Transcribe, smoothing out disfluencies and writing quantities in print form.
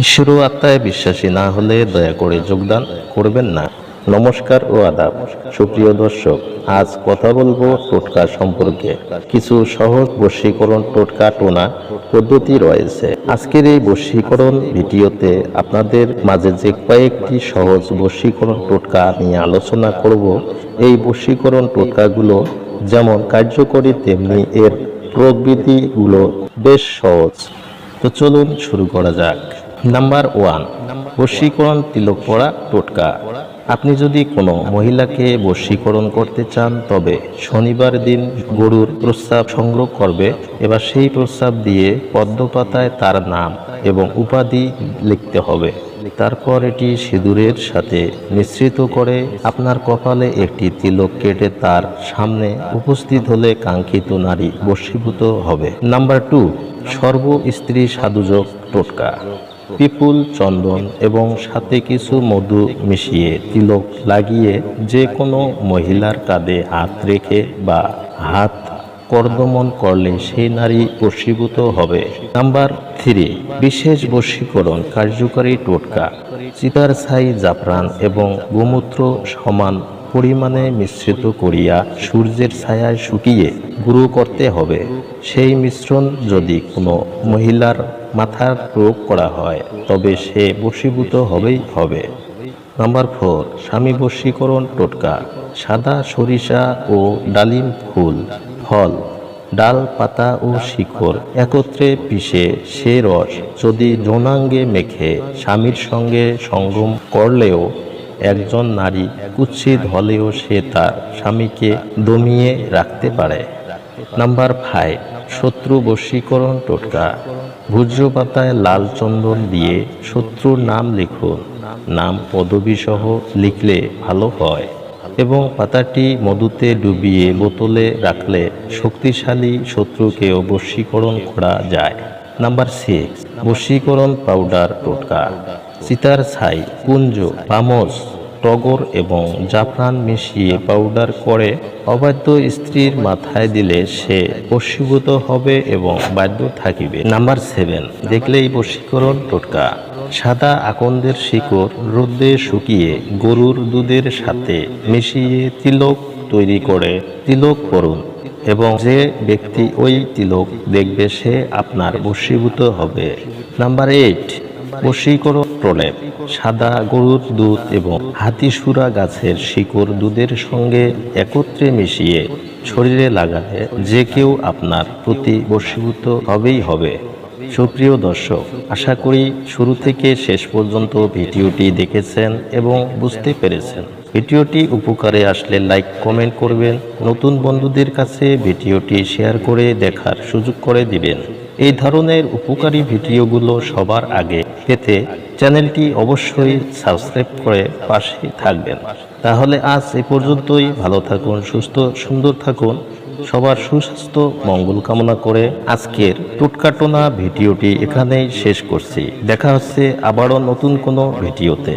ঈশ্বর ও আত্মায় বিশ্বাসী না হলে দয়া করে যোগদান করবেন না। নমস্কার ও আদাব সুপ্রিয় দর্শক, আজ কথা বলবো টোটকা সম্পর্কে। কিছু সহজ বশীকরণ টোটকা টোনা পদ্ধতি রয়েছে। আজকের এই বশীকরণ ভিডিওতে আপনাদের মাঝে যে কয়েকটি সহজ বশীকরণ টোটকা নিয়ে আলোচনা করব। এই বশীকরণ টোটকাগুলো যেমন কার্যকরী তেমনি এর প্রয়োগবিধিগুলো বেশ সহজ। তো চলুন শুরু করা যাক। নাম্বার 1, বশীকরণ তিলক পরা টোটকা। আপনি যদি কোনো মহিলাকে বশীকরণ করতে চান তবে শনিবার দিন গরুর প্রস্রাব সংগ্রহ করবে। এবার সেই প্রস্রাব দিয়ে পদ্ম পাতায় তার নাম এবং উপাধি লিখতে হবে। তারপর এটি সিঁদুরের সাথে মিশ্রিত করে আপনার কপালে একটি তিলক কেটে তার সামনে উপস্থিত হলে কাঙ্ক্ষিত নারী বশীভূত হবে। নাম্বার 2, সর্ব স্ত্রী সাধুযোগ টোটকা। পিপুল, চন্দন এবং সাথে কিছু মধু মিশিয়ে তিলক লাগিয়ে যে কোনো মহিলার কাঁধে হাত রেখে বা হাত কর্দমন করলে সেই নারী বশীভূত হবে। নাম্বার 3, বিশেষ বশীকরণ কার্যকারী টোটকা। চিতার ছাই, জাফরান এবং গোমূত্র সমান পরিমাণে মিশ্রিত করিয়া সূর্যের ছায়ায় শুকিয়ে গুঁড়ো করতে হবে। সেই মিশ্রণ যদি কোনো মহিলার মাথার প্রয়োগ করা হয় তবে সে বশীভূত হবেই হবে। নাম্বার 4, স্বামী বশীকরণ টোটকা। সাদা সরিষা ও ডালিম ফুল, ফল, ডাল, পাতা ও শিকড় একত্রে পিষে সে রস যদি যৌনাঙ্গে মেখে স্বামীর সঙ্গে সঙ্গম করলেও একজন নারী কুৎসিত হলেও সে তার স্বামীকে দমিয়ে রাখতে পারে। নাম্বার 5, শত্রু বশীকরণ টোটকা। ভূজ্য পাতায় লাল চন্দন দিয়ে শত্রুর নাম লিখুন। নাম পদবী সহ লিখলে ভালো হয় এবং পাতাটি মধুতে ডুবিয়ে বোতলে রাখলে শক্তিশালী শত্রুকেও বশীকরণ করা যায়। নাম্বার 6, বশীকরণ পাউডার টোটকা। চিতার ছাই, কুঞ্জ, পামস, টগর এবং জাফরান মিশিয়ে পাউডার করে অবাধ্য স্ত্রীর মাথায় দিলে সে বশীভূত হবে এবং বাধ্য থাকিবে। নাম্বার 7, দেখলেই বশীকরণ টোটকা। সাদা আকন্দের শিকড় রোদে শুকিয়ে গরুর দুধের সাথে মিশিয়ে তিলক তৈরি করে তিলক করুন এবং যে ব্যক্তি ওই তিলক দেখবে সে আপনার বশীভূত হবে। নাম্বার 8, বশীকরণ প্রলেপ। সাদা গরুর দুধ এবং হাতিসুরা গাছের শিকড় দুধের সঙ্গে একত্রে মিশিয়ে শরীরে লাগালে যে কেউ আপনার প্রতি বশীভূত হবেই হবে। সুপ্রিয় দর্শক, আশা করি শুরু থেকে শেষ পর্যন্ত ভিডিওটি দেখেছেন এবং বুঝতে পেরেছেন। ভিডিওটি উপকারে আসলে লাইক কমেন্ট করবেন। নতুন বন্ধুদের কাছে ভিডিওটি শেয়ার করে দেখার সুযোগ করে দিবেন। এই ধরনের উপকারী ভিডিওগুলো সবার আগে পেতে চ্যানেলটি অবশ্যই সাবস্ক্রাইব করে পাশে থাকবেন। তাহলে আজ এ পর্যন্তই। ভালো থাকুন, সুস্থ সুন্দর থাকুন। সবার সুস্বাস্থ্য মঙ্গল কামনা করে আজকের টোটকাটোনা ভিডিওটি এখানেই শেষ করছি। দেখা হচ্ছে আবারও নতুন কোনো ভিডিওতে।